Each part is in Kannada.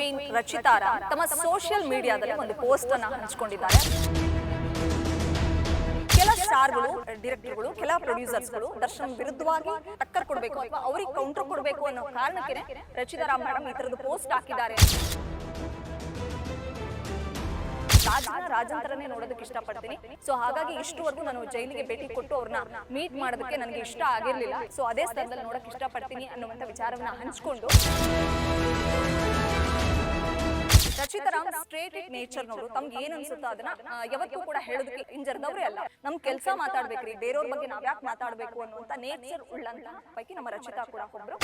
ಕ್ವೀನ್ ರಚಿತಾ ರಾಮ್ ತಮ್ಮ ಸೋಷಿಯಲ್ ಮೀಡಿಯಾದಲ್ಲಿ ಒಂದು ಪೋಸ್ಟ್ ಅನ್ನು ಹಂಚಿಕೊಂಡಿದ್ದಾರೆ. ಕೆಲ ಸ್ಟಾರ್ಗಳು, ಡೈರೆಕ್ಟರ್ಗಳು, ಕೆಲ ಪ್ರೊಡ್ಯೂಸರ್ಸ್ಗಳು ದರ್ಶನ್ ವಿರುದ್ಧವಾಗಿ ಟಕ್ಕರ್ ಕೊಡಬೇಕು ಅಥವಾ ಅವರಿಗೆ ಕೌಂಟರ್ ಕೊಡಬೇಕು ಅನ್ನೋ ಕಾರಣಕ್ಕೆ ರಚಿತಾ ರಾಮ್ ಮೇಡಮ್ ಈ ತರದ ಪೋಸ್ಟ್ ಹಾಕಿದ್ದಾರೆ. ರಾಜಂತರನೇ ನೋಡೋದಕ್ಕೆ ಇಷ್ಟಪಡ್ತೀನಿ. ಸೊ ಹಾಗಾಗಿ ಇಷ್ಟುವರೆಗೂ ನಾನು ಜೈಲಿಗೆ ಭೇಟಿ ಕೊಟ್ಟು ಅವ್ರನ್ನ ಮೀಟ್ ಮಾಡೋದಕ್ಕೆ ನನಗೆ ಇಷ್ಟ ಆಗಿರ್ಲಿಲ್ಲ. ಸೊ ಅದೇ ಸ್ಥಳದಲ್ಲಿ ನೋಡಕ್ ಇಷ್ಟಪಡ್ತೀನಿ ಅನ್ನುವಂತ ವಿಚಾರವನ್ನ ಹಂಚ್ಕೊಂಡು ರಚಿತಾ ರಾಮ್ ಸ್ಟ್ರೇಟ್ ನೇಚರ್ ನೋಡು, ತಮ್ಗೆ ಏನ್ ಅನ್ಸುತ್ತೋ ಅದನ್ನ ಯಾವತ್ತೂ ಕೂಡ ಹೇಳೋದಕ್ಕೆ ಹಿಂಜರಿದವ್ರೆ ಅಲ್ಲ. ನಮ್ ಕೆಲಸ ಮಾತಾಡ್ಬೇಕ್ರಿ, ಬೇರೆಯವ್ರ ಬಗ್ಗೆ ನಾವ್ ಯಾಕೆ ಮಾತಾಡ್ಬೇಕು ಅನ್ನುವಂತ ನೇಚರ್ ಉಳ್ಳಂತ ಪೈಕಿ ನಮ್ಮ ರಚಿತಾ ಕೂಡ ಒಬ್ರು.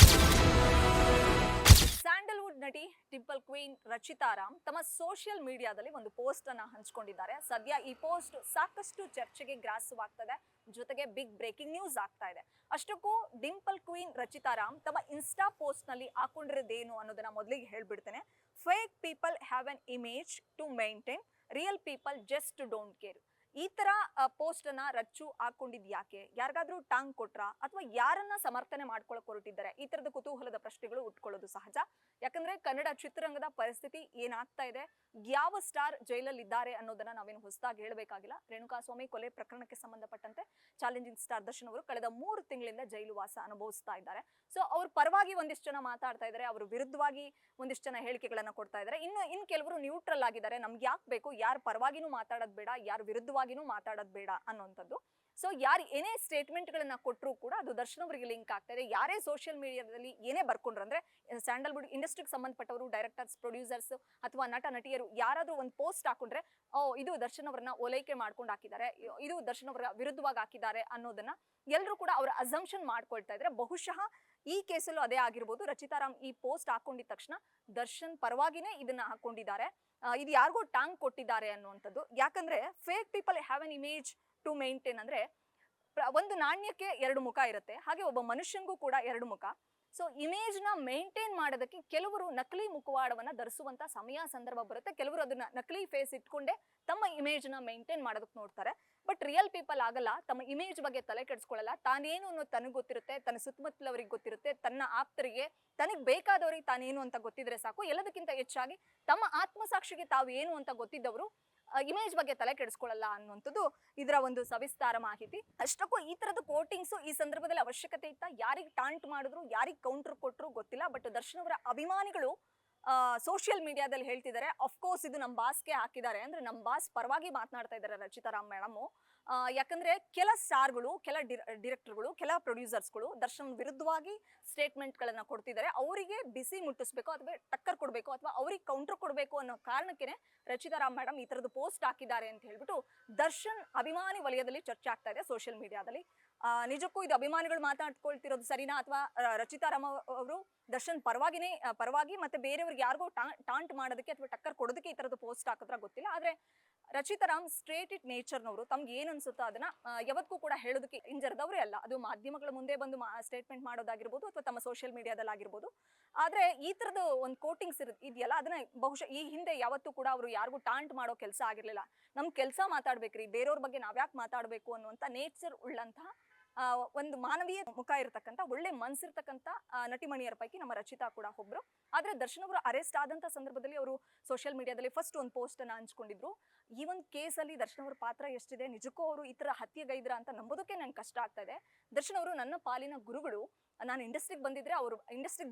ಸ್ಯಾಂಡಲ್ವುಡ್ ನಟಿ ಡಿಂಪಲ್ ಕ್ವೀನ್ ರಚಿತಾ ರಾಮ್ ತಮ್ಮ ಸೋಷಿಯಲ್ ಮೀಡಿಯಾದಲ್ಲಿ ಒಂದು ಪೋಸ್ಟ್ ಅನ್ನ ಹಂಚಿಕೊಂಡಿದ್ದಾರೆ. ಸದ್ಯ ಈ ಪೋಸ್ಟ್ ಸಾಕಷ್ಟು ಚರ್ಚೆಗೆ ಗ್ರಾಸವಾಗ್ತದೆ, ಜೊತೆಗೆ ಬಿಗ್ ಬ್ರೇಕಿಂಗ್ ನ್ಯೂಸ್ ಆಗ್ತಾ ಇದೆ. ಅಷ್ಟಕ್ಕೂ ಡಿಂಪಲ್ ಕ್ವೀನ್ ರಚಿತಾ ರಾಮ್ ತಮ್ಮ ಇನ್ಸ್ಟಾ ಪೋಸ್ಟ್ ನಲ್ಲಿ ಹಾಕೊಂಡಿರೋದೇನು ಅನ್ನೋದನ್ನ ಮೊದಲಿಗೆ ಹೇಳ್ಬಿಡ್ತೇನೆ. Fake people have an image to maintain, real people just don't care. ಈ ತರ ಪೋಸ್ಟ್ ಅನ್ನ ರಚ್ಚು ಹಾಕೊಂಡಿದ್ ಯಾಕೆ? ಯಾರಿಗಾದ್ರೂ ಟಾಂಗ್ ಕೊಟ್ರ ಅಥವಾ ಯಾರನ್ನ ಸಮರ್ಥನೆ ಮಾಡ್ಕೊಳಕ್ ಹೊರಟಿದ್ದಾರೆ? ಈ ತರದ ಕುತೂಹಲದ ಪ್ರಶ್ನೆಗಳು ಉಟ್ಕೊಳ್ಳೋದು ಸಹಜ. ಯಾಕಂದ್ರೆ ಕನ್ನಡ ಚಿತ್ರರಂಗದ ಪರಿಸ್ಥಿತಿ ಏನಾಗ್ತಾ ಇದೆ, ಯಾವ ಸ್ಟಾರ್ ಜೈಲಲ್ಲಿ ಇದ್ದಾರೆ ಅನ್ನೋದನ್ನ ನಾವೇನು ಹೊಸದಾಗಿ ಹೇಳಬೇಕಾಗಿಲ್ಲ. ರೇಣುಕಾಸ್ವಾಮಿ ಕೊಲೆ ಪ್ರಕರಣಕ್ಕೆ ಸಂಬಂಧಪಟ್ಟಂತೆ ಚಾಲೆಂಜಿಂಗ್ ಸ್ಟಾರ್ ದರ್ಶನ್ ಅವರು ಕಳೆದ 3 ತಿಂಗಳಿಂದ ಜೈಲು ವಾಸ ಅನುಭವಿಸ್ತಾ ಇದ್ದಾರೆ. ಸೊ ಅವ್ರ ಪರವಾಗಿ ಒಂದಿಷ್ಟು ಜನ ಮಾತಾಡ್ತಾ ಇದ್ದಾರೆ, ಅವ್ರ ವಿರುದ್ಧವಾಗಿ ಒಂದಿಷ್ಟು ಜನ ಹೇಳಿಕೆಗಳನ್ನ ಕೊಡ್ತಾ ಇದ್ದಾರೆ. ಇನ್ ಕೆಲವರು ನ್ಯೂಟ್ರಲ್ ಆಗಿದ್ದಾರೆ, ನಮ್ಗೆ ಯಾಕೆ ಬೇಕು, ಯಾರ ಪರವಾಗಿನೂ ಮಾತಾಡೋದ್ ಬೇಡ, ಯಾರ ವಿರುದ್ಧವಾಗಿನೂ ಮಾತಾಡೋದ್ ಬೇಡ ಅನ್ನೋಂಥದ್ದು. ಸೊ ಯಾರು ಏನೇ ಸ್ಟೇಟ್ಮೆಂಟ್ ಗಳನ್ನ ಕೊಟ್ಟರು ಕೂಡ ಅದು ದರ್ಶನ್ ಅವರಿಗೆ ಲಿಂಕ್ ಆಗ್ತಾ ಇದೆ. ಯಾರೇ ಸೋಷಿಯಲ್ ಮೀಡಿಯಾದಲ್ಲಿ ಏನೇ ಬರ್ಕೊಂಡ್ರು ಅಂದ್ರೆ ಸ್ಯಾಂಡಲ್ವುಡ್ ಇಂಡಸ್ಟ್ರಿಗೆ ಸಂಬಂಧಪಟ್ಟವರು, ಡೈರೆಕ್ಟರ್ಸ್, ಪ್ರೊಡ್ಯೂಸರ್ಸ್ ಅಥವಾ ನಟ ನಟಿಯರು ಯಾರಾದ್ರೂ ಒಂದು ಪೋಸ್ಟ್ ಹಾಕೊಂಡ್ರೆ ಇದು ದರ್ಶನ್ ಅವರನ್ನ ಓಲೈಕೆ ಮಾಡ್ಕೊಂಡು ಹಾಕಿದ್ದಾರೆ, ಇದು ದರ್ಶನ್ ಅವರ ವಿರುದ್ಧವಾಗಿ ಹಾಕಿದ್ದಾರೆ ಅನ್ನೋದನ್ನ ಎಲ್ಲರೂ ಕೂಡ ಅವರ ಅಸಂಪ್ಷನ್ ಮಾಡ್ಕೊಳ್ತಾ ಇದ್ರೆ ಬಹುಶಃ ಈ ಕೇಸಲ್ಲೂ ಅದೇ ಆಗಿರ್ಬೋದು. ರಚಿತಾ ರಾಮ್ ಈ ಪೋಸ್ಟ್ ಹಾಕೊಂಡಿದ ತಕ್ಷಣ ದರ್ಶನ್ ಪರವಾಗಿನೇ ಇದನ್ನ ಹಾಕೊಂಡಿದ್ದಾರೆ, ಇದು ಯಾರಿಗೋ ಟಾಂಗ್ ಕೊಟ್ಟಿದ್ದಾರೆ ಅನ್ನುವಂಥದ್ದು. ಯಾಕಂದ್ರೆ fake people have an image to maintain ಅಂದ್ರೆ ಒಂದು ನಾಣ್ಯಕ್ಕೆ 2 ಮುಖ ಇರುತ್ತೆ, ಹಾಗೆ ಒಬ್ಬ ಮನುಷ್ಯನಿಗೂ ಕೂಡ 2 ಮುಖ. ಸೊ ಇಮೇಜ್ ನ ಮೇಂಟೈನ್ ಮಾಡೋದಕ್ಕೆ ಕೆಲವರು ನಕಲಿ ಮುಖವಾಡವನ್ನ ಧರಿಸುವಂತ ಸಮಯ ಸಂದರ್ಭ ಬರುತ್ತೆ. ಕೆಲವರು ಅದನ್ನ ನಕಲಿ ಫೇಸ್ ಇಟ್ಕೊಂಡೆ ತಮ್ಮ ಇಮೇಜ್ ನ ಮೇಂಟೈನ್ ಮಾಡೋದಕ್ಕೆ ನೋಡ್ತಾರೆ. ಬಟ್ ರಿಯಲ್ ಪೀಪಲ್ ಆಗಲ್ಲ, ತಮ್ಮ ಇಮೇಜ್ ಬಗ್ಗೆ ತಲೆ ಕೆಡಿಸ್ಕೊಳ್ಳಲ್ಲ. ತಾನೇನು ಅನ್ನೋದು ತನಗೆ ಗೊತ್ತಿರುತ್ತೆ, ತನ್ನ ಸುತ್ತಮುತ್ತಲವರಿಗೆ ಗೊತ್ತಿರುತ್ತೆ, ತನ್ನ ಆಪ್ತರಿಗೆ, ತನಗೆ ಬೇಕಾದವರಿಗೆ ತಾನೇನು ಅಂತ ಗೊತ್ತಿದ್ರೆ ಸಾಕು. ಎಲ್ಲದಕ್ಕಿಂತ ಹೆಚ್ಚಾಗಿ ತಮ್ಮ ಆತ್ಮಸಾಕ್ಷಿಗೆ ತಾವು ಏನು ಅಂತ ಗೊತ್ತಿದ್ದವರು ಇಮೇಜ್ ಬಗ್ಗೆ ತಲೆ ಕೆಡಿಸ್ಕೊಳ್ಳಲ್ಲ ಅನ್ನುವಂಥದ್ದು ಇದರ ಒಂದು ಸವಿಸ್ತಾರ ಮಾಹಿತಿ. ಅಷ್ಟಕ್ಕೂ ಈ ತರದ ಕೋಟಿಂಗ್ಸ್ ಈ ಸಂದರ್ಭದಲ್ಲಿ ಅವಶ್ಯಕತೆ ಇತ್ತ? ಯಾರಿಗೆ ಟಾಂಟ್ ಮಾಡಿದ್ರು, ಯಾರಿಗೆ ಕೌಂಟರ್ ಕೊಟ್ಟರು ಗೊತ್ತಿಲ್ಲ. ಬಟ್ ದರ್ಶನ್ ಅವರ ಅಭಿಮಾನಿಗಳು ಸೋಷಿಯಲ್ ಮೀಡಿಯಾದಲ್ಲಿ ಹೇಳ್ತಿದ್ದಾರೆ, ಅಫ್ಕೋರ್ಸ್ ಇದು ನಮ್ಮ ಬಾಸ್ಗೆ ಹಾಕಿದ್ದಾರೆ ಅಂದ್ರೆ ನಮ್ಮ ಬಾಸ್ ಪರವಾಗಿ ಮಾತನಾಡ್ತಾ ಇದ್ದಾರೆ ರಚಿತಾ ರಾಮ್ ಮೇಡಮ್. ಯಾಕಂದ್ರೆ ಕೆಲ ಸ್ಟಾರ್ಗಳು, ಕೆಲ ಡೈರೆಕ್ಟರ್ಗಳು, ಕೆಲ ಪ್ರೊಡ್ಯೂಸರ್ಸ್ಗಳು ದರ್ಶನ್ ವಿರುದ್ಧವಾಗಿ ಸ್ಟೇಟ್ಮೆಂಟ್ ಗಳನ್ನ ಕೊಡ್ತಿದ್ದಾರೆ. ಅವರಿಗೆ ಬಿಸಿ ಮುಟ್ಟಿಸ್ಬೇಕು ಅಥವಾ ಟಕ್ಕರ್ ಕೊಡಬೇಕು ಅಥವಾ ಅವ್ರಿಗೆ ಕೌಂಟರ್ ಕೊಡಬೇಕು ಅನ್ನೋ ಕಾರಣಕ್ಕೆ ರಚಿತಾ ರಾಮ್ ಮೇಡಮ್ ಈ ತರದ ಪೋಸ್ಟ್ ಹಾಕಿದ್ದಾರೆ ಅಂತ ಹೇಳ್ಬಿಟ್ಟು ದರ್ಶನ್ ಅಭಿಮಾನಿ ವಲಯದಲ್ಲಿ ಚರ್ಚೆ ಆಗ್ತಾ ಇದೆ ಸೋಷಿಯಲ್ ಮೀಡಿಯಾದಲ್ಲಿ. ನಿಜಕ್ಕೂ ಇದು ಅಭಿಮಾನಿಗಳು ಮಾತಾಡ್ಕೊಳ್ತಿರೋದು ಸರಿನಾ ಅಥವಾ ರಚಿತಾ ರಾಮ್ ಅವರು ದರ್ಶನ್ ಪರವಾಗಿ ಮತ್ತೆ ಬೇರೆಯವ್ರಿಗೆ ಯಾರಿಗೋ ಟಾಂಟ್ ಮಾಡೋದಕ್ಕೆ ಅಥವಾ ಟಕ್ಕರ್ ಕೊಡೋದಕ್ಕೆ ಈ ತರದ ಪೋಸ್ಟ್ ಹಾಕಿದ್ರ ಗೊತ್ತಿಲ್ಲ. ಆದ್ರೆ ರಚಿತಾ ರಾಮ್ ಸ್ಟ್ರೇಟ್ ನೇಚರ್ ನವರು, ತಮ್ಗೆ ಏನ್ ಅನ್ಸುತ್ತೋ ಅದನ್ನ ಯಾವತ್ತೂ ಕೂಡ ಹೇಳೋದಕ್ಕೆ ಹಿಂಜರಿದವ್ರೆ ಅಲ್ಲ. ಅದು ಮಾಧ್ಯಮಗಳ ಮುಂದೆ ಬಂದು ಸ್ಟೇಟ್ಮೆಂಟ್ ಮಾಡೋದಾಗಿರ್ಬೋದು ಅಥವಾ ತಮ್ಮ ಸೋಷಿಯಲ್ ಮೀಡಿಯಾದಲ್ಲಿ ಆಗಿರ್ಬೋದು. ಆದ್ರೆ ಈ ತರದ ಒಂದು ಕೋಟಿಂಗ್ಸ್ ಇದೆಯಲ್ಲ, ಅದನ್ನ ಬಹುಶಃ ಈ ಹಿಂದೆ ಯಾವತ್ತೂ ಕೂಡ ಅವರು ಯಾರಿಗೂ ಟಾಂಟ್ ಮಾಡೋ ಕೆಲಸ ಆಗಿರ್ಲಿಲ್ಲ. ನಮ್ ಕೆಲಸ ಮಾತಾಡ್ಬೇಕ್ರಿ, ಬೇರೆಯವ್ರ ಬಗ್ಗೆ ನಾವ್ಯಾಕೆ ಮಾತಾಡ್ಬೇಕು ಅನ್ನುವಂತ ನೇಚರ್ ಉಳ್ಳಂತಹ ಒಂದು ಮಾನವೀಯ ಮುಖ ಇರತಕ್ಕಂತ, ಒಳ್ಳೆ ಮನ್ಸಿರ್ತಕ್ಕಂತ ನಟಿಮಣಿಯರ ಪೈಕಿ ನಮ್ಮ ರಚಿತಾ ಕೂಡ ಒಬ್ರು. ಆದ್ರೆ ದರ್ಶನ್ ಅವರು ಅರೆಸ್ಟ್ ಆದಂತ ಸಂದರ್ಭದಲ್ಲಿ ಅವರು ಸೋಷಿಯಲ್ ಮೀಡಿಯಾದಲ್ಲಿ ಫಸ್ಟ್ ಒಂದು ಪೋಸ್ಟ್ ಅನ್ನ ಹಂಚ್ಕೊಂಡಿದ್ರು. ಈ ಒಂದು ಕೇಸಲ್ಲಿ ದರ್ಶನ್ ಅವರ ಪಾತ್ರ ಎಷ್ಟಿದೆ, ನಿಜಕ್ಕೂ ಅವರು ಈ ತರ ಹತ್ಯೆಗೈದ್ರ ಅಂತ ನಂಬೋದಕ್ಕೆ ನಂಗೆ ಕಷ್ಟ ಆಗ್ತಾ ಇದೆ. ದರ್ಶನ್ ಅವರು ನನ್ನ ಪಾಲಿನ ಗುರುಗಳು. ನಾನು ಇಂಡಸ್ಟ್ರಿಗೆ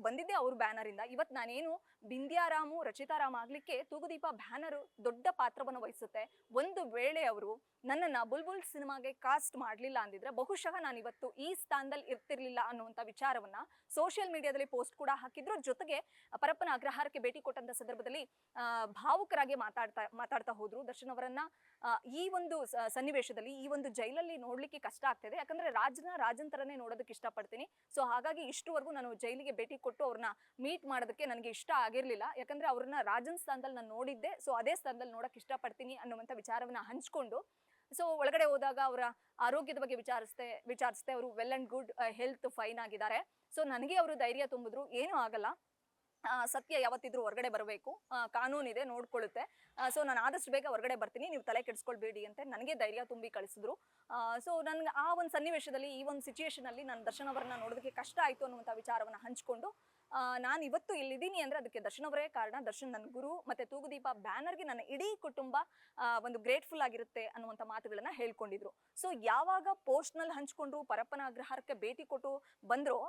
ಬಂದಿದ್ದೆ ಅವ್ರ ಬ್ಯಾನರ್ ಇಂದ. ಇವತ್ತು ನಾನೇನು ಬಿಂದ್ಯಾರಾಮು ರಚಿತಾ ರಾಮ್ ಆಗ್ಲಿಕ್ಕೆ ತೂಗುದೀಪ ಬ್ಯಾನರ್ ದೊಡ್ಡ ಪಾತ್ರವನ್ನು ವಹಿಸುತ್ತೆ. ಒಂದು ವೇಳೆ ಅವರು ನನ್ನನ್ನ ಬುಲ್ಬುಲ್ ಸಿನಿಮಾಗೆ ಕಾಸ್ಟ್ ಮಾಡ್ಲಿಲ್ಲ ಅಂದಿದ್ರೆ ಬಹುಶಃ ನಾನು ಇವತ್ತು ಈ ಸ್ಥಾನದಲ್ಲಿ ಇರ್ತಿರ್ಲಿಲ್ಲ ಅನ್ನುವಂತ ವಿಚಾರವನ್ನ ಸೋಷಿಯಲ್ ಮೀಡಿಯಾದಲ್ಲಿ ಪೋಸ್ಟ್ ಕೂಡ ಹಾಕಿದ್ರು. ಜೊತೆಗೆ ಪರಪ್ಪನ ಅಗ್ರಹಾರಕ್ಕೆ ಭೇಟಿ ಕೊಟ್ಟಂತ ಸಂದರ್ಭದಲ್ಲಿ ಭಾವುಕರಾಗಿ ಮಾತಾಡ್ತಾ ಹೋದ್ರು. ದರ್ಶನ್ ಅವರನ್ನ ಈ ಒಂದು ಸನ್ನಿವೇಶದಲ್ಲಿ ಈ ಒಂದು ಜೈಲಲ್ಲಿ ನೋಡ್ಲಿಕ್ಕೆ ಕಷ್ಟ ಆಗ್ತಿದೆ. ಯಾಕಂದ್ರೆ ರಾಜಂತರನೇ ನೋಡೋದಕ್ಕೆ ಇಷ್ಟಪಡ್ತೀನಿ. ಸೊ ಹಾಗಾಗಿ ಇಷ್ಟುವರೆಗೂ ನಾನು ಜೈಲಿಗೆ ಭೇಟಿ ಕೊಟ್ಟು ಅವ್ರನ್ನ ಮೀಟ್ ಮಾಡೋದಕ್ಕೆ ನನಗೆ ಇಷ್ಟ ಆಗಿರ್ಲಿಲ್ಲ. ಯಾಕಂದ್ರೆ ಅವ್ರನ್ನ ರಾಜನ್ ಸ್ಥಾನದಲ್ಲಿ ನಾನು ನೋಡಿದ್ದೆ. ಸೊ ಅದೇ ಸ್ಥಾನದಲ್ಲಿ ನೋಡಕ್ ಇಷ್ಟಪಡ್ತೀನಿ ಅನ್ನುವಂಥ ವಿಚಾರವನ್ನ ಹಂಚ್ಕೊಂಡು ಸೊ ಒಳಗಡೆ ಹೋದಾಗ ಅವರ ಆರೋಗ್ಯದ ಬಗ್ಗೆ ವಿಚಾರಿಸ್ತೆ ಅವರು well and good, health fine ಆಗಿದ್ದಾರೆ. ಸೊ ನನಗೆ ಅವರು ಧೈರ್ಯ ತುಂಬಿದ್ರು, ಏನೂ ಆಗಲ್ಲ, ಸತ್ಯ ಯಾವತ್ತಿದ್ರು ಹೊರಗಡೆ ಬರಬೇಕು, ಕಾನೂನಿದೆ ನೋಡ್ಕೊಳ್ಳುತ್ತೆ. ಸೊ ನಾನು ಆದಷ್ಟು ಬೇಗ ಹೊರಗಡೆ ಬರ್ತೀನಿ, ನೀವು ತಲೆ ಕೆಡಿಸ್ಕೊಳ್ಬೇಡಿ ಅಂತ ನನಗೆ ಧೈರ್ಯ ತುಂಬಿ ಕಳಿಸಿದ್ರು. ಸೊ ನನ್ಗೆ ಆ ಒಂದು ಸನ್ನಿವೇಶದಲ್ಲಿ, ಈ ಒಂದು ಸಿಚುಯೇಷನ್ ಅಲ್ಲಿ ನಾನು ದರ್ಶನ್ ಅವರನ್ನ ನೋಡೋದಕ್ಕೆ ಕಷ್ಟ ಆಯ್ತು ಅನ್ನುವಂಥ ವಿಚಾರವನ್ನ ಹಂಚ್ಕೊಂಡು ನಾನು ಇವತ್ತು ಇಲ್ಲಿದ್ದೀನಿ ಅಂದ್ರೆ ಅದಕ್ಕೆ ದರ್ಶನ್ ಅವರೇ ಕಾರಣ. ದರ್ಶನ್ ನನ್ನ ಗುರು, ಮತ್ತೆ ತೂಗುದೀಪ ಬ್ಯಾನರ್ಗೆ ನನ್ನ ಇಡೀ ಕುಟುಂಬ ಒಂದು ಗ್ರೇಟ್ಫುಲ್ ಆಗಿರುತ್ತೆ ಅನ್ನುವಂಥ ಮಾತುಗಳನ್ನ ಹೇಳ್ಕೊಂಡಿದ್ರು. ಸೊ ಯಾವಾಗ ಪೋಸ್ಟ್ ನಲ್ಲಿ ಹಂಚ್ಕೊಂಡ್ರು, ಪರಪ್ಪನ ಅಗ್ರಹಾರಕ್ಕೆ ಭೇಟಿ ಕೊಟ್ಟು ಬಂದ್ರು,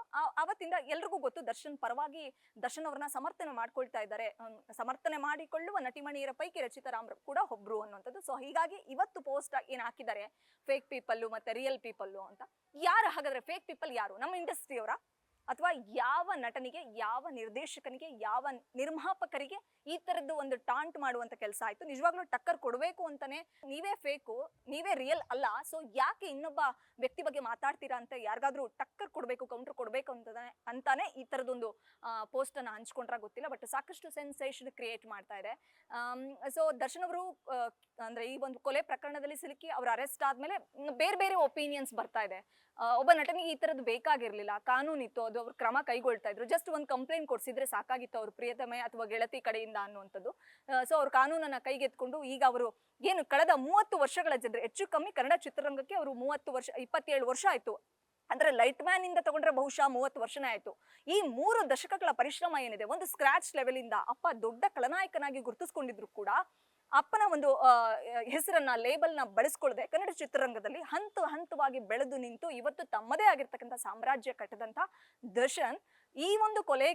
ಅವತ್ತಿಂದ ಎಲ್ರಿಗೂ ಗೊತ್ತು ದರ್ಶನ್ ಪರವಾಗಿ ದರ್ಶನ್ ಅವ್ರನ್ನ ಸಮರ್ಥನೆ ಮಾಡ್ಕೊಳ್ತಾ ಇದ್ದಾರೆ. ಸಮರ್ಥನೆ ಮಾಡಿಕೊಳ್ಳುವ ನಟಿಮಣಿಯರ ಪೈಕಿ ರಚಿತಾ ರಾಮ್ ಕೂಡ ಒಬ್ರು ಅನ್ನುವಂಥದ್ದು. ಸೊ ಹೀಗಾಗಿ ಇವತ್ತು ಪೋಸ್ಟ್ ಏನ್ ಹಾಕಿದ್ದಾರೆ, ಫೇಕ್ ಪೀಪಲ್ ಮತ್ತೆ ರಿಯಲ್ ಪೀಪಲ್ ಅಂತ. ಯಾರು ಹಾಗಾದ್ರೆ ಫೇಕ್ ಪೀಪಲ್ ಯಾರು? ನಮ್ಮ ಇಂಡಸ್ಟ್ರಿಯವರ, ಅಥವಾ ಯಾವ ನಟನಿಗೆ, ಯಾವ ನಿರ್ದೇಶಕನಿಗೆ, ಯಾವ ನಿರ್ಮಾಪಕರಿಗೆ ಈ ತರದ್ದು ಒಂದು ಟಾಂಟ್ ಮಾಡುವಂತ ಕೆಲಸ ಆಯ್ತು? ನಿಜವಾಗ್ಲೂ ಟಕ್ಕರ್ ಕೊಡಬೇಕು ಅಂತಾನೆ ನೀವೇ ಫೇಕು, ನೀವೇ ರಿಯಲ್ ಅಲ್ಲ, ಸೊ ಯಾಕೆ ಇನ್ನೊಬ್ಬ ವ್ಯಕ್ತಿ ಬಗ್ಗೆ ಮಾತಾಡ್ತೀರಾ ಅಂತ ಯಾರಿಗಾದ್ರೂ ಟಕ್ಕರ್ ಕೊಡಬೇಕು, ಕೌಂಟರ್ ಕೊಡಬೇಕು ಅಂತಾನೆ ಈ ತರದೊಂದು ಪೋಸ್ಟ್ ಅನ್ನ ಹಂಚ್ಕೊಂಡ್ರ ಗೊತ್ತಿಲ್ಲ. ಬಟ್ ಸಾಕಷ್ಟು ಸೆನ್ಸೇಷನ್ ಕ್ರಿಯೇಟ್ ಮಾಡ್ತಾ ಇದೆ. ಸೊ ದರ್ಶನ್ ಅವರು ಅಂದ್ರೆ ಈ ಒಂದು ಕೊಲೆ ಪ್ರಕರಣದಲ್ಲಿ ಸಿಲುಕಿ ಅವ್ರ ಅರೆಸ್ಟ್ ಆದ್ಮೇಲೆ ಬೇರೆ ಬೇರೆ ಒಪಿನಿಯನ್ಸ್ ಬರ್ತಾ ಇದೆ. ಒಬ್ಬ ನಟನಿಗೆ ಈ ತರದ್ದು ಬೇಕಾಗಿರ್ಲಿಲ್ಲ, ಕಾನೂನಿತ್ತು, ಅದು ಅವ್ರು ಕ್ರಮ ಕೈಗೊಳ್ತಾ ಇದ್ರು. ಜಸ್ಟ್ ಒಂದು ಕಂಪ್ಲೇಂಟ್ ಕೊಡ್ಸಿದ್ರೆ ಸಾಕಾಗಿತ್ತು ಅವ್ರ ಪ್ರಿಯತಮೆ ಅಥವಾ ಗೆಳತಿ ಕಡೆಯಿಂದ ಅನ್ನುವಂಥದ್ದು. ಸೊ ಅವ್ರ ಕಾನೂನನ್ನ ಕೈಗೆತ್ಕೊಂಡು ಈಗ ಅವರು ಏನು ಕಳೆದ 30 ವರ್ಷಗಳ ಜನರು, ಹೆಚ್ಚು ಕಮ್ಮಿ ಕನ್ನಡ ಚಿತ್ರರಂಗಕ್ಕೆ ಅವರು 30 ವರ್ಷ, 27 ವರ್ಷ ಆಯ್ತು. ಅಂದ್ರೆ ಲೈಟ್ ಮ್ಯಾನ್ ಇಂದ ತಗೊಂಡ್ರೆ ಬಹುಶಃ 30 ವರ್ಷನೇ ಆಯ್ತು. ಈ 3 ದಶಕಗಳ ಪರಿಶ್ರಮ ಏನಿದೆ, ಒಂದು ಸ್ಕ್ರಾಚ್ ಲೆವೆಲ್ ಇಂದ ಅಪ್ಪ ದೊಡ್ಡ ಖಳನಾಯಕನಾಗಿ ಗುರುತಿಸ್ಕೊಂಡಿದ್ರು ಕೂಡ ಅಪ್ಪನ ಒಂದು ಹೆಸರನ್ನ, ಲೇಬಲ್ನ ಬಳಸ್ಕೊಳ್ಳದೆ ಕನ್ನಡ ಚಿತ್ರರಂಗದಲ್ಲಿ ಹಂತವಾಗಿ ಬೆಳೆದು ನಿಂತು ಇವತ್ತು ತಮ್ಮದೇ ಆಗಿರ್ತಕ್ಕಂಥ ಸಾಮ್ರಾಜ್ಯ ಕಟ್ಟದಂತ ದರ್ಶನ್ ಈ ಒಂದು ಕೊಲೆ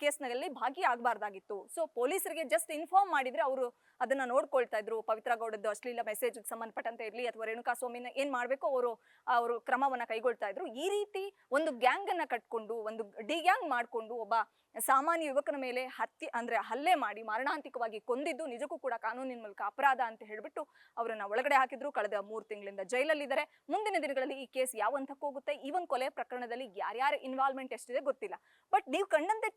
ಕೇಸ್ನಲ್ಲಿ ಭಾಗಿಯಾಗಬಾರ್ದಾಗಿತ್ತು. ಸೊ ಪೊಲೀಸರಿಗೆ ಜಸ್ಟ್ ಇನ್ಫಾರ್ಮ್ ಮಾಡಿದ್ರೆ ಅವರು ಅದನ್ನ ನೋಡ್ಕೊಳ್ತಾ ಇದ್ರು. ಪವಿತ್ರ ಗೌಡದ್ದು ಅಶ್ಲೀಲ ಮೆಸೇಜ್ ಸಂಬಂಧಪಟ್ಟಂತೆ ಇರ್ಲಿ ಅಥವಾ ರೇಣುಕಾ ಸ್ವಾಮಿನ ಏನ್ ಮಾಡ್ಬೇಕು ಅವರು ಕ್ರಮವನ್ನ ಕೈಗೊಳ್ತಾ ಇದ್ರು. ಈ ರೀತಿ ಒಂದು ಗ್ಯಾಂಗ್ ಅನ್ನ ಕಟ್ಕೊಂಡು, ಒಂದು ಡಿ ಗ್ಯಾಂಗ್ ಮಾಡ್ಕೊಂಡು ಒಬ್ಬ ಸಾಮಾನ್ಯ ಯುವಕನ ಮೇಲೆ ಹಲ್ಲೆ ಮಾಡಿ ಮಾರಣಾಂತಿಕವಾಗಿ ಕೊಂದಿದ್ದು ನಿಜಕ್ಕೂ ಕೂಡ ಕಾನೂನಿನ ಮೂಲಕ ಅಪರಾಧ ಅಂತ ಹೇಳ್ಬಿಟ್ಟು ಅವರನ್ನ ಒಳಗಡೆ ಹಾಕಿದ್ರು. ಕಳೆದ 3 ತಿಂಗಳಿಂದ ಜೈಲಲ್ಲಿದ್ದಾರೆ. ಮುಂದಿನ ದಿನಗಳಲ್ಲಿ ಈ ಕೇಸ್ ಯಾವ ಹಂತಕ್ಕೆ ಹೋಗುತ್ತೆ, ಈ ಒಂದು ಕೊಲೆ ಪ್ರಕರಣದಲ್ಲಿ ಯಾರ್ಯಾರ ಇನ್ವಾಲ್ವ್ಮೆಂಟ್ ಎಷ್ಟಿದೆ ಗೊತ್ತಿಲ್ಲ. ಬಟ್ ನೀವು ಕಂಡಂತೆ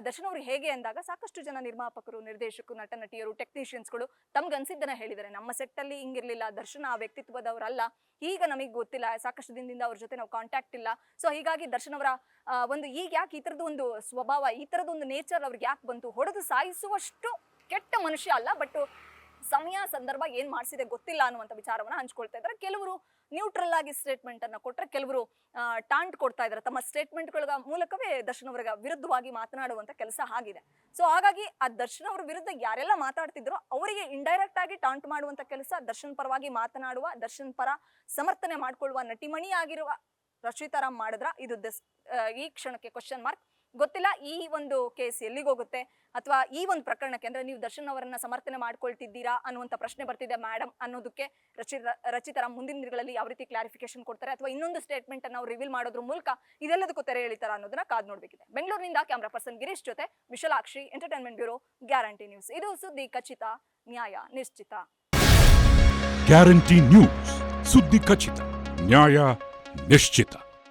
ದರ್ಶನ್ ಅವರು ಹೇಗೆ ಅಂದಾಗ ಸಾಕಷ್ಟು ಜನ ನಿರ್ಮಾಪಕರು, ನಿರ್ದೇಶಕರು, ನಟ ನಟಿಯರು, ಟೆಕ್ನಿಷಿಯನ್ಸ್ಗಳು ತಮ್ಗನ್ಸಿದ್ದನ್ನ ಹೇಳಿದ್ದಾರೆ. ನಮ್ಮ ಸೆಟ್ ಅಲ್ಲಿ ಹಿಂಗಿರ್ಲಿಲ್ಲ, ದರ್ಶನ್ ಆ ವ್ಯಕ್ತಿತ್ವದವರಲ್ಲ, ಈಗ ನಮಗೆ ಗೊತ್ತಿಲ್ಲ, ಸಾಕಷ್ಟು ದಿನದಿಂದ ಅವ್ರ ಜೊತೆ ನಾವು ಕಾಂಟ್ಯಾಕ್ಟ್ ಇಲ್ಲ. ಸೊ ಹೀಗಾಗಿ ದರ್ಶನ್ ಅವರ ಒಂದು ಈಗ ಯಾಕೆ ಈ ತರದ್ದು ಒಂದು ಸ್ವಭಾವ, ಈ ತರದ ಒಂದು ನೇಚರ್ ಅವ್ರಿಗೆ ಯಾಕೆ ಬಂತು? ಹೊಡೆದು ಸಾಯಿಸುವಷ್ಟು ಕೆಟ್ಟ ಮನುಷ್ಯ ಅಲ್ಲ, ಬಟ್ ಸಮಯ ಸಂದರ್ಭ ಏನ್ ಮಾಡಿಸಿದೆ ಗೊತ್ತಿಲ್ಲ ಅನ್ನುವಂಥ ವಿಚಾರವನ್ನ ಹಂಚ್ಕೊಳ್ತಾ ಇದ್ದಾರೆ. ಕೆಲವರು ನ್ಯೂಟ್ರಲ್ ಆಗಿ ಸ್ಟೇಟ್ಮೆಂಟ್ ಅನ್ನ ಕೊಟ್ರೆ, ಕೆಲವರು ಟಾಂಟ್ ಕೊಡ್ತಾ ಇದ್ದಾರೆ. ತಮ್ಮ ಸ್ಟೇಟ್ಮೆಂಟ್ಗಳ ಮೂಲಕವೇ ದರ್ಶನ್ ಅವರ ವಿರುದ್ಧವಾಗಿ ಮಾತನಾಡುವಂತ ಕೆಲಸ ಆಗಿದೆ. ಸೊ ಹಾಗಾಗಿ ಆ ದರ್ಶನ್ ಅವರ ವಿರುದ್ಧ ಯಾರೆಲ್ಲ ಮಾತಾಡ್ತಿದ್ರು ಅವರಿಗೆ ಇಂಡೈರೆಕ್ಟ್ ಆಗಿ ಟಾಂಟ್ ಮಾಡುವಂತ ಕೆಲಸ, ದರ್ಶನ್ ಪರವಾಗಿ ಮಾತನಾಡುವ, ದರ್ಶನ್ ಪರ ಸಮರ್ಥನೆ ಮಾಡ್ಕೊಳ್ಳುವ ನಟಿಮಣಿ ಆಗಿರುವ ರಚಿತಾ ರಾಮ್ ಮಾಡಿದ್ರ? ಇದು ಈ ಕ್ಷಣಕ್ಕೆ ಕ್ವಶನ್ ಮಾರ್ಕ್. ಗೊತ್ತಿಲ್ಲ ಈ ಒಂದು ಕೇಸ್ ಎಲ್ಲಿಗೆ ಹೋಗುತ್ತೆ, ಅಥವಾ ಈ ಒಂದು ಪ್ರಕರಣಕ್ಕೆ, ಅಂದ್ರೆ ನೀವು ದರ್ಶನ್ ಅವರನ್ನ ಸಮರ್ಥನೆ ಮಾಡ್ಕೊಳ್ತಿದ್ದೀರಾ ಅನ್ನುವಂಥ ಪ್ರಶ್ನೆ ಬರ್ತಿದೆ ಮೇಡಮ್ ಅನ್ನೋದಕ್ಕೆ ರಚಿತಾ ರಾಮ್ ಮುಂದಿನ ದಿನಗಳಲ್ಲಿ ಯಾವ ರೀತಿ ಕ್ಲಾರಿಫಿಕೇಶನ್ ಕೊಡ್ತಾರೆ, ಅಥವಾ ಇನ್ನೊಂದು ಸ್ಟೇಟ್ಮೆಂಟ್ ಅನ್ನು ರಿವೀಲ್ ಮಾಡೋದ್ರ ಮೂಲಕ ಇದೆಲ್ಲದಕ್ಕೂ ತೆರೆ ಎಳಿತಾರ ಅನ್ನೋದನ್ನ ಕಾದ್ ನೋಡ್ಬೇಕಿದೆ. ಬೆಂಗಳೂರಿನಿಂದ ಕ್ಯಾಮ್ರಾ ಪರ್ಸನ್ ಗಿರೀಶ್ ಜೊತೆ Vishalakshi, entertainment bureau, guarantee news. ಇದು ಸುದ್ದಿ ಖಚಿತ, ನ್ಯಾಯ ನಿಶ್ಚಿತ. ಗ್ಯಾರಂಟಿ ನ್ಯೂಸ್, ಸುದ್ದಿ ಖಚಿತ, ನ್ಯಾಯ ನಿಶ್ಚಿತ.